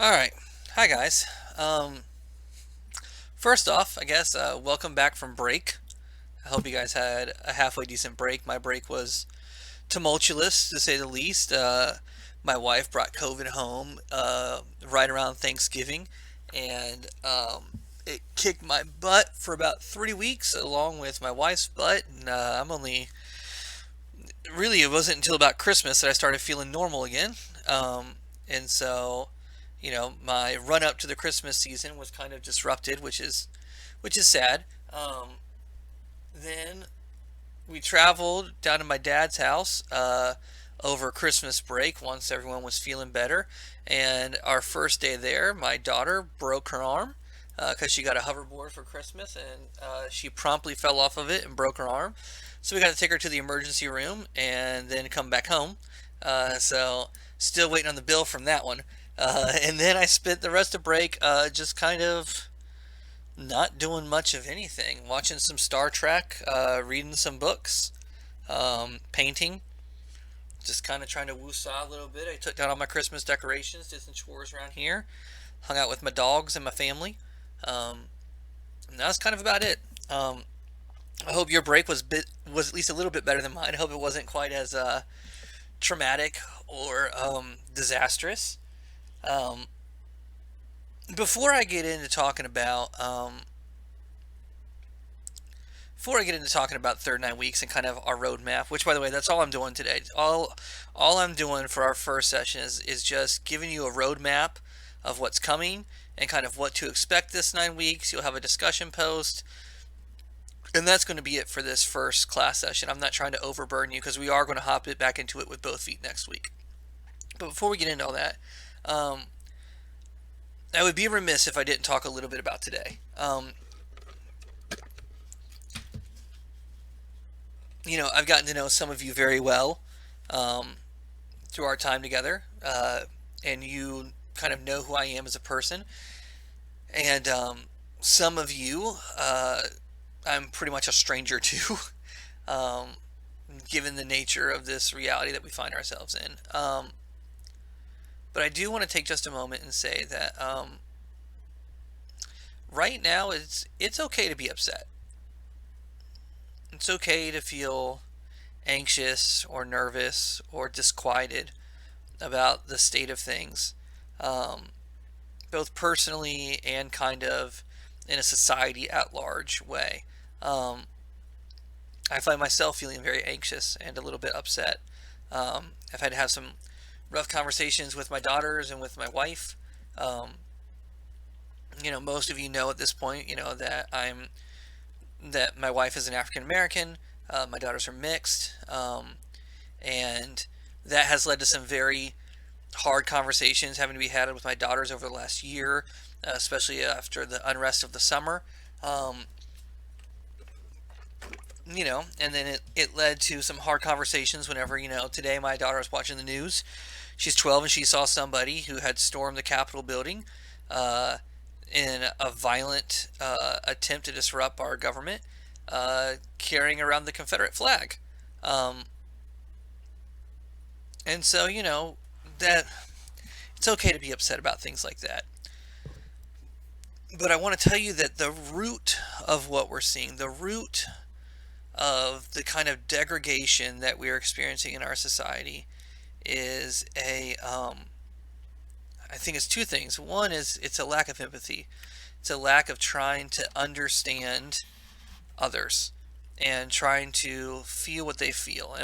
All right. Hi, guys. Um, First off, I guess, welcome back from break. I hope you guys had a halfway decent break. My break was tumultuous, to say the least. My wife brought COVID home right around Thanksgiving, and it kicked my butt for about 3 weeks, along with my wife's butt. And I'm only really, it wasn't until about Christmas that I started feeling normal again. And so, my run up to the Christmas season was kind of disrupted, which is sad. Then we traveled down to my dad's house over Christmas break once everyone was feeling better. And our first day there, my daughter broke her arm because she got a hoverboard for Christmas, and she promptly fell off of it and broke her arm. So we got to take her to the emergency room and then come back home. So still waiting on the bill from that one. And then I spent the rest of break just kind of not doing much of anything, watching some Star Trek, reading some books, painting, just kind of trying to woo-saw a little bit. I took down all my Christmas decorations, did some chores around here, hung out with my dogs and my family. And that's kind of about it. I hope your break was at least a little bit better than mine. I hope it wasn't quite as traumatic or disastrous. Um, before I get into talking about before I get into talking about third 9 weeks and kind of our roadmap, which by the way, that's all I'm doing today. All I'm doing for our first session is just giving you a roadmap of what's coming and kind of what to expect this 9 weeks. You'll have a discussion post, and that's going to be it for this first class session. I'm not trying to overburden you because we are going to hop it back into it with both feet next week. But before we get into all that, um, I would be remiss if I didn't talk a little bit about today. I've gotten to know some of you very well um, through our time together, and you kind of know who I am as a person. And some of you, I'm pretty much a stranger to, um, given the nature of this reality that we find ourselves in. But I do want to take just a moment and say that right now it's okay to be upset. It's okay to feel anxious or nervous or disquieted about the state of things, um, both personally and kind of in a society at large way. Um, I find myself feeling very anxious and a little bit upset. I've had to have some rough conversations with my daughters and with my wife. Um, most of you know at this point, that my wife is an African American. My daughters are mixed, and that has led to some very hard conversations having to be had with my daughters over the last year, especially after the unrest of the summer. Um, and then it led to some hard conversations whenever, today my daughter was watching the news. She's 12 and she saw somebody who had stormed the Capitol building uh, in a violent attempt to disrupt our government, carrying around the Confederate flag. Um, and so, that it's okay to be upset about things like that. But I want to tell you that the root of what we're seeing, the root of the kind of degradation that we are experiencing in our society is I think it's two things. One is it's a lack of empathy. It's a lack of trying to understand others and trying to feel what they feel.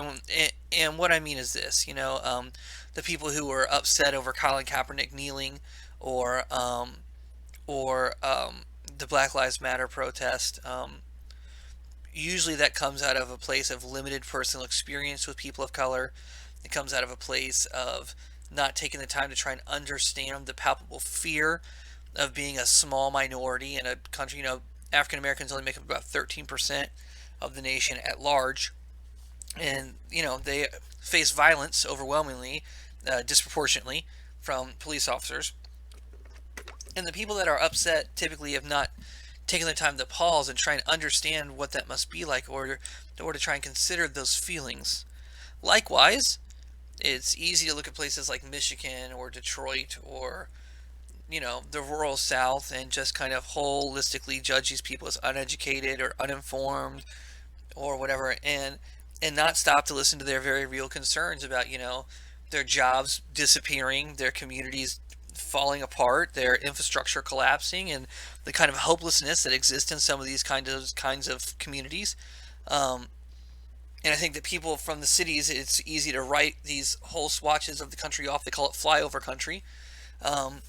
And what I mean is this, the people who were upset over Colin Kaepernick kneeling, or the Black Lives Matter protest. Usually that comes out of a place of limited personal experience with people of color. It comes out of a place of not taking the time to try and understand the palpable fear of being a small minority in a country. African Americans only make up about 13% of the nation at large, and they face violence overwhelmingly, disproportionately from police officers. And the people that are upset typically have not taken the time to pause and try and understand what that must be like, or to try and consider those feelings. Likewise, it's easy to look at places like Michigan or Detroit or the rural South and just kind of holistically judge these people as uneducated or uninformed or whatever, and not stop to listen to their very real concerns about their jobs disappearing, their communities falling apart, their infrastructure collapsing, and the kind of hopelessness that exists in some of these kinds of communities. Um, and I think that people from the cities, it's easy to write these whole swatches of the country off. They call it flyover country. Um,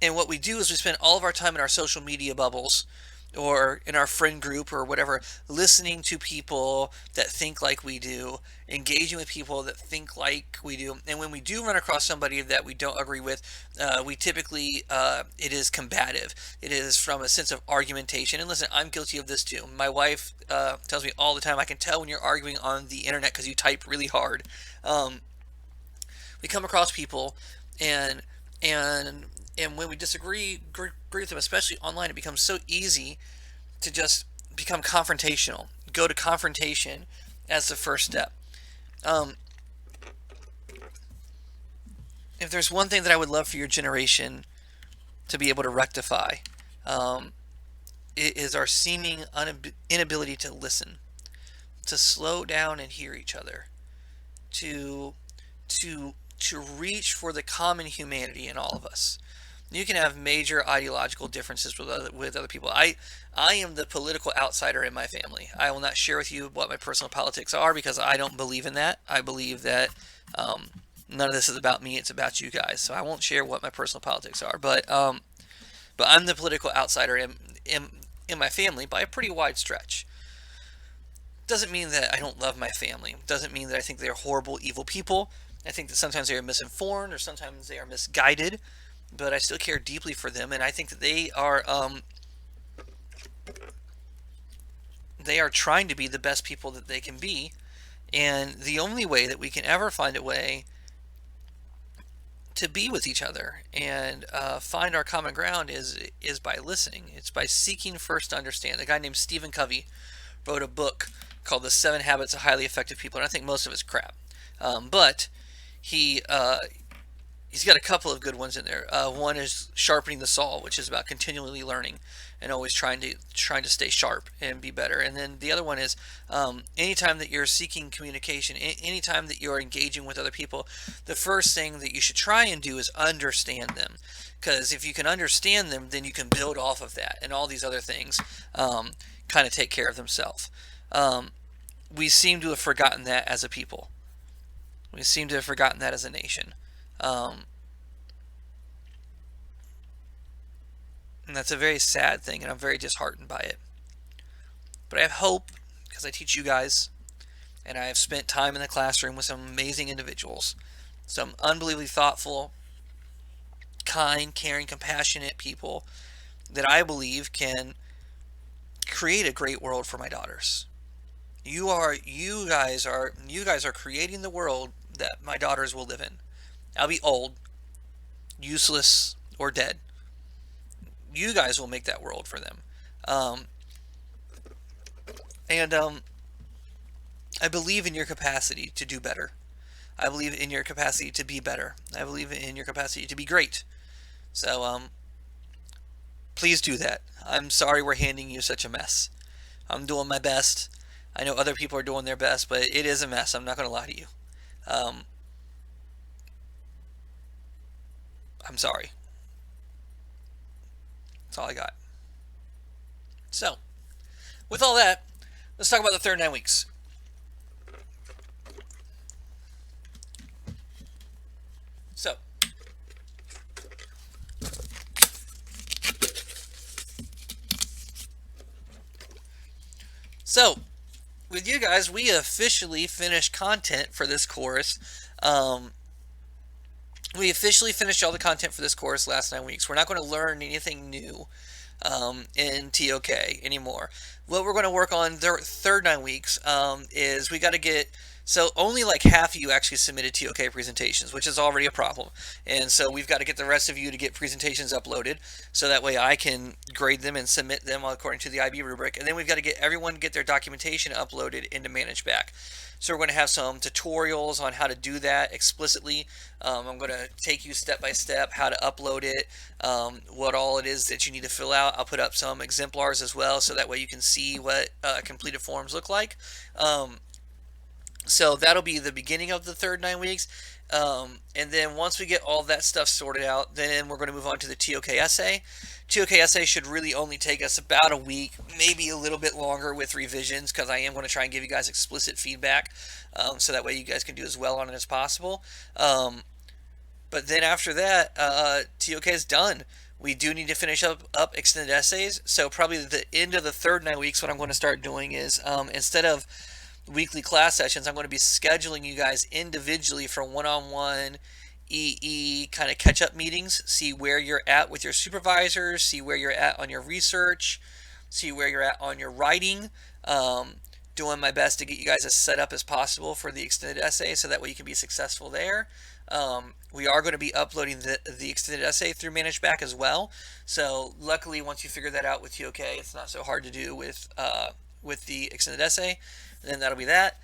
and what we do is we spend all of our time in our social media bubbles or in our friend group or whatever, listening to people that think like we do, engaging with people that think like we do. And when we do run across somebody that we don't agree with, we typically, it is combative. It is from a sense of argumentation. And listen, I'm guilty of this too. My wife tells me all the time, I can tell when you're arguing on the internet because you type really hard. Um, we come across people and and and when we agree with them, especially online, it becomes so easy to just become confrontational. Go to confrontation as the first step. Um, if there's one thing that I would love for your generation to be able to rectify, um, it is our seeming inability to listen, to slow down and hear each other, to to reach for the common humanity in all of us. You can have major ideological differences with other people. I am the political outsider in my family. I will not share with you what my personal politics are because I don't believe in that. I believe that um, none of this is about me. It's about you guys. So I won't share what my personal politics are. But I'm the political outsider in my family by a pretty wide stretch. Doesn't mean that I don't love my family. Doesn't mean that I think they're horrible, evil people. I think that sometimes they are misinformed or sometimes they are misguided, but I still care deeply for them, and I think that they are trying to be the best people that they can be, and the only way that we can ever find a way to be with each other and find our common ground is by listening. It's by seeking first to understand. A guy named Stephen Covey wrote a book called The 7 Habits of Highly Effective People, and I think most of it's crap. But he he's got a couple of good ones in there. One is sharpening the saw, which is about continually learning and always trying to stay sharp and be better. And then the other one is anytime that you're seeking communication, anytime that you're engaging with other people, the first thing that you should try and do is understand them. Because if you can understand them, then you can build off of that, and all these other things kind of take care of themselves. Um, we seem to have forgotten that as a people. We seem to have forgotten that as a nation. Um, and that's a very sad thing, and I'm very disheartened by it. But I have hope because I teach you guys, and I have spent time in the classroom with some amazing individuals, some unbelievably thoughtful, kind, caring, compassionate people that I believe can create a great world for my daughters. You guys are creating the world that my daughters will live in. I'll be old, useless, or dead. You guys will make that world for them. Um, and I believe in your capacity to do better. I believe in your capacity to be better. I believe in your capacity to be great. So please do that. I'm sorry we're handing you such a mess. I'm doing my best. I know other people are doing their best, but it is a mess. I'm not going to lie to you. Um, I'm sorry. That's all I got. So, with all that, let's talk about the third 9 weeks. So, so with you guys, we officially finished content for this course. Um, we officially finished all the content for this course last 9 weeks. We're not going to learn anything new in TOK anymore. What we're going to work on the third 9 weeks is we got to get. So only like half of you actually submitted TOK presentations, which is already a problem. And so we've got to get the rest of you to get presentations uploaded so that way I can grade them and submit them according to the IB rubric. And then we've got to get everyone to get their documentation uploaded into ManageBack. So we're going to have some tutorials on how to do that explicitly. I'm going to take you step by step how to upload it, what all it is that you need to fill out. I'll put up some exemplars as well, so that way you can see what completed forms look like. So that'll be the beginning of the third 9 weeks. And then once we get all that stuff sorted out, then we're going to move on to the TOK essay. TOK essay should really only take us about a week, maybe a little bit longer with revisions, because I am going to try and give you guys explicit feedback, so that way you guys can do as well on it as possible. But then after that, TOK is done. We do need to finish up extended essays. So probably the end of the third 9 weeks, what I'm going to start doing is, instead of weekly class sessions, I'm going to be scheduling you guys individually for one-on-one EE kind of catch-up meetings. See where you're at with your supervisors, see where you're at on your research, see where you're at on your writing. Doing my best to get you guys as set up as possible for the extended essay, so that way you can be successful there. We are going to be uploading the extended essay through ManageBack as well. So luckily, once you figure that out with TOK, it's not so hard to do with the extended essay. Then that'll be that.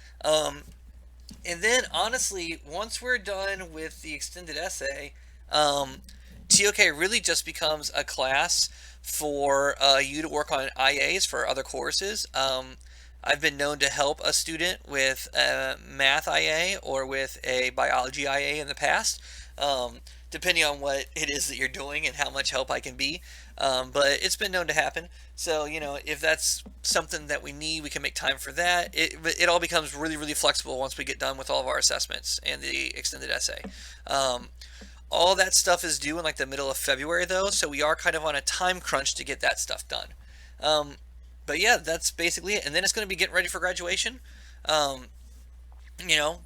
And then honestly, once we're done with the extended essay, TOK really just becomes a class for you to work on IAs for other courses. I've been known to help a student with a math IA or with a biology IA in the past, depending on what it is that you're doing and how much help I can be. But it's been known to happen. So, if that's something that we need, we can make time for that. It all becomes really, really flexible once we get done with all of our assessments and the extended essay. All that stuff is due in like the middle of February, though, so we are kind of on a time crunch to get that stuff done. But yeah, that's basically it. And then it's going to be getting ready for graduation. Um,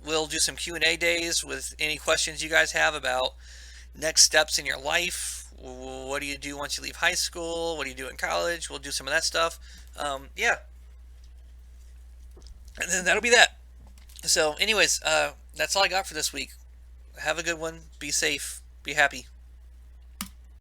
we'll do some Q&A days with any questions you guys have about next steps in your life. What do you do once you leave high school? What do you do in college? We'll do some of that stuff. Yeah, and then that'll be that. So anyways, that's all I got for this week. Have a good one. Be safe. Be happy.